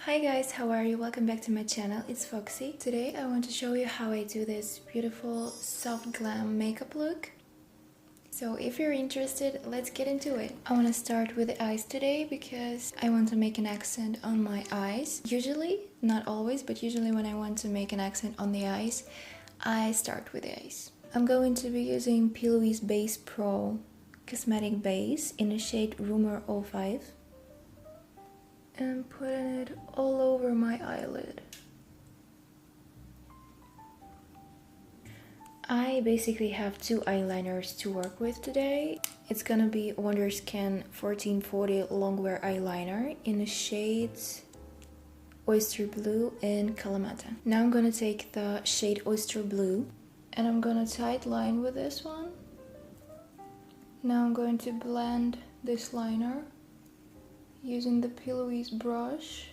Hi guys, how are you? Welcome back to my channel. It's Foxy. Today I want to show you how I do this beautiful soft glam makeup look. So if you're interested, let's get into it. I want to start with the eyes today because I want to make an accent on my eyes. Usually, not always, but usually when I want to make an accent on the eyes, I start with the eyes. I'm going to be using P. Louise Base Pro Cosmetic Base in the shade Rumor 05. And putting it all over my eyelid. I basically have two eyeliners to work with today. It's gonna be Wonderskin 1440 Longwear eyeliner in the shades Oyster Blue and Kalamata. Now I'm gonna take the shade Oyster Blue and I'm gonna tight line with this one. Now I'm going to blend this liner using the P. Louise brush.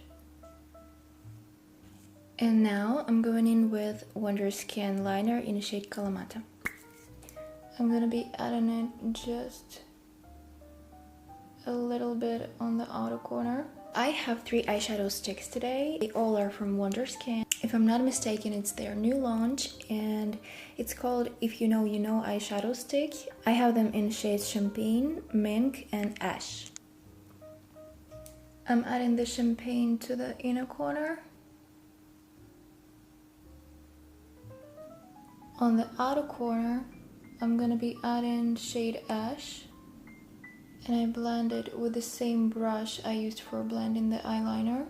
And now I'm going in with Wonderskin liner in the shade Kalamata. I'm gonna be adding it just a little bit on the outer corner. I have 3 eyeshadow sticks today. They all are from Wonderskin. If I'm not mistaken, it's their new launch and it's called If You Know You Know eyeshadow stick. I have them in shades Champagne, Mink and Ash. I'm adding the champagne to the inner corner. On the outer corner, I'm gonna be adding shade Ash. And I blend it with the same brush I used for blending the eyeliner.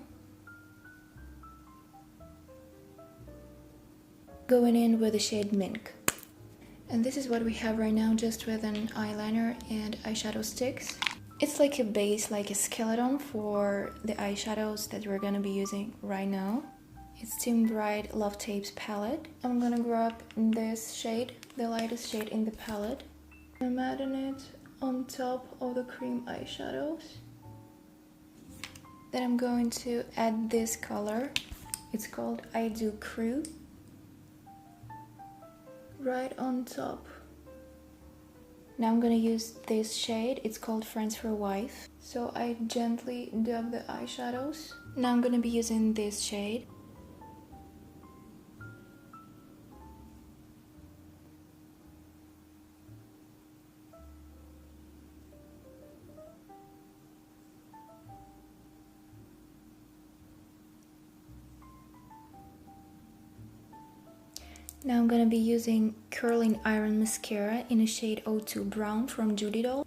Going in with the shade Mink. And this is what we have right now, just with an eyeliner and eyeshadow sticks. It's like a base, like a skeleton for the eyeshadows that we're gonna be using right now. It's Team Bright Love Tapes palette. I'm gonna grab this shade, the lightest shade in the palette. I'm adding it on top of the cream eyeshadows. Then I'm going to add this color. It's called I Do Crew. Right on top. Now I'm gonna use this shade, it's called Friends for Wife. So I gently dab the eyeshadows. Now I'm gonna be using this shade. Now I'm gonna be using Curling Iron Mascara in a shade 02 Brown from Judy Doll.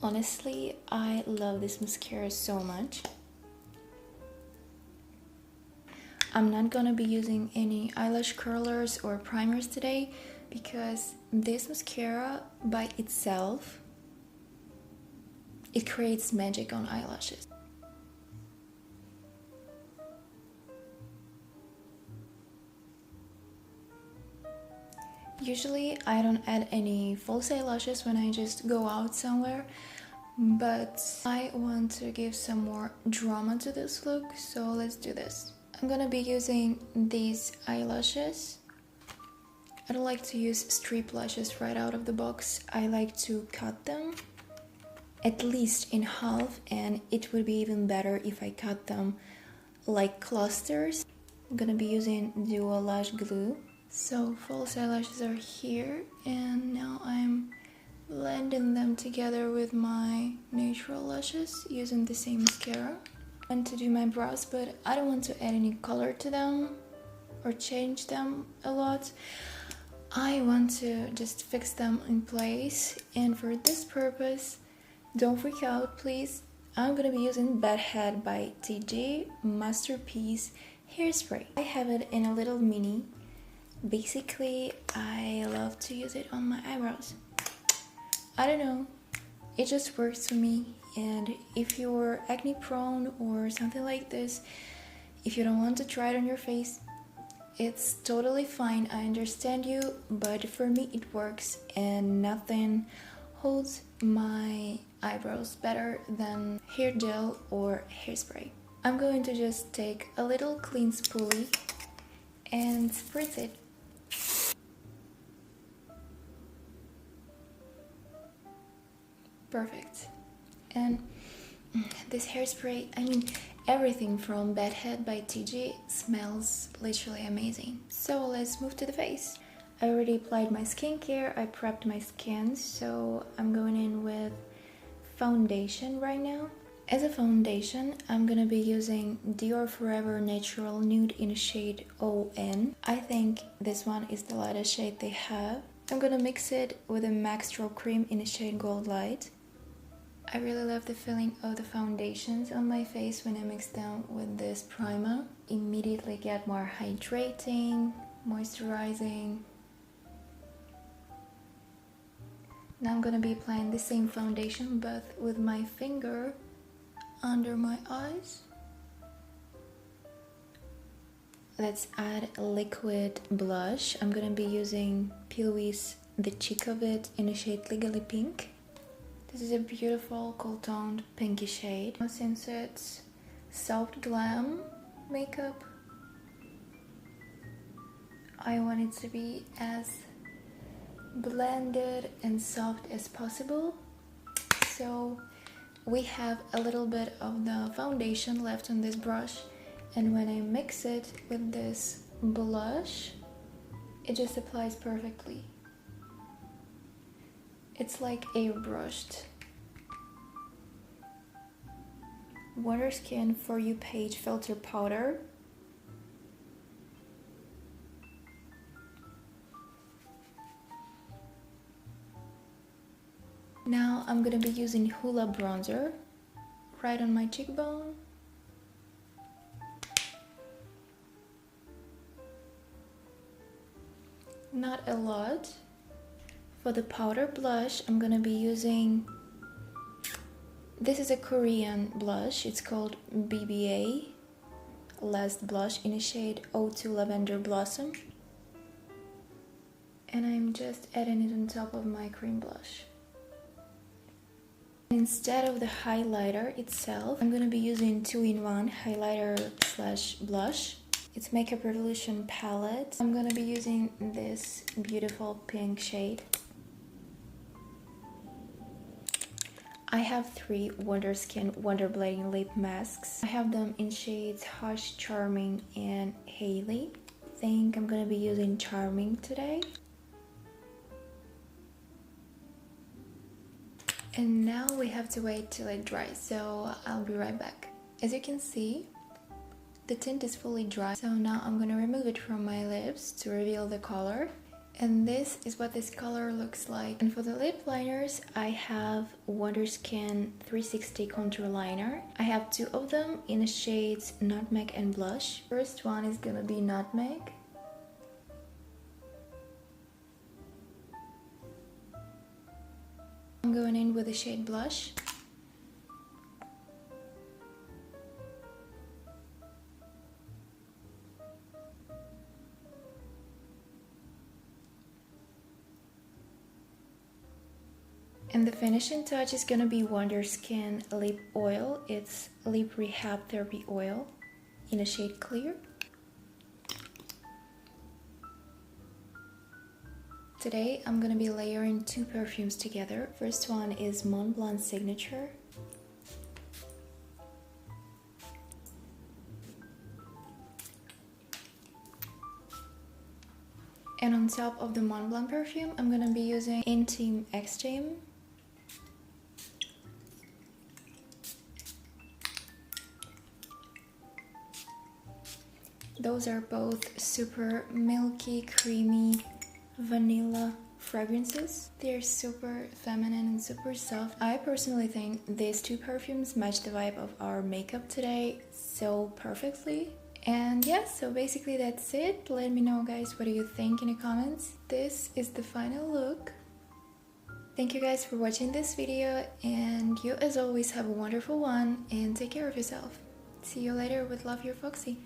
Honestly, I love this mascara so much. I'm not gonna be using any eyelash curlers or primers today because this mascara by itself, it creates magic on eyelashes. Usually I don't add any false eyelashes when I just go out somewhere, but I want to give some more drama to this look, so let's do this. I'm gonna be using these eyelashes. I don't like to use strip lashes right out of the box. I like to cut them at least in half, and it would be even better if I cut them like clusters. I'm gonna be using Duo Lash Glue. So false eyelashes are here, and now I'm blending them together with my natural lashes using the same mascara. I want to do my brows, but I don't want to add any color to them or change them a lot. I want to just fix them in place, and for this purpose, don't freak out please, I'm gonna be using Bad Head by TG Masterpiece Hairspray. I have it in a little mini. Basically, I love to use it on my eyebrows. I don't know, it just works for me. And if you're acne prone or something like this, if you don't want to try it on your face, it's totally fine. I understand you, but for me it works, and nothing holds my eyebrows better than hair gel or hairspray. I'm going to just take a little clean spoolie and spritz it. Perfect. And this hairspray, I mean, Everything from Bedhead by TG smells literally amazing. So let's move to the face. I already applied my skincare, I prepped my skin, so I'm going in with foundation right now. As a foundation, I'm gonna be using Dior Forever Natural Nude in the shade ON. I think this one is the lightest shade they have. I'm gonna mix it with a MAC Stroke Cream in the shade Gold Light. I really love the feeling of the foundations on my face when I mix them with this primer. Immediately get more hydrating, moisturizing. Now I'm gonna be applying the same foundation but with my finger under my eyes. Let's add a liquid blush. I'm gonna be using P. Louise The Cheek of It in the shade Legally Pink. This is a beautiful cool toned pinky shade. Since it's soft glam makeup, I want it to be as blended and soft as possible. So we have a little bit of the foundation left on this brush, and when I mix it with this blush, it just applies perfectly. It's like airbrushed. Wonder Skin For You Page Filter Powder. Now I'm gonna be using Hoola bronzer right on my cheekbone. Not a lot. For the powder blush, I'm gonna be using, this is a Korean blush, it's called BBA Last Blush in the shade O2 Lavender Blossom. And I'm just adding it on top of my cream blush. Instead of the highlighter itself, I'm gonna be using 2-in-1 highlighter slash blush. It's Makeup Revolution palette. I'm gonna be using this beautiful pink shade. I have 3 Wonder Skin Wonder Blending Lip Masks. I have them in shades Hush, Charming, and Hailey. I think I'm gonna be using Charming today. And now we have to wait till it dries, so I'll be right back. As you can see, the tint is fully dry, so now I'm gonna remove it from my lips to reveal the color. And this is what this color looks like. And for the lip liners, I have Wonder Skin 360 Contour Liner. I have 2 of them in the shades Nutmeg and Blush. First one is gonna be Nutmeg. I'm going in with the shade Blush. And the finishing touch is gonna be Wonder Skin Lip Oil. It's Lip Rehab Therapy Oil in a shade Clear. Today I'm gonna be layering 2 perfumes together. First one is Mont Blanc Signature. And on top of the Mont Blanc perfume, I'm gonna be using Intime Extreme. Those are both super milky, creamy, vanilla fragrances. They're super feminine and super soft. I personally think these 2 perfumes match the vibe of our makeup today so perfectly. And yeah, so basically that's it. Let me know, guys, what do you think in the comments. This is the final look. Thank you guys for watching this video, and you as always have a wonderful one and take care of yourself. See you later with love, your Foxy.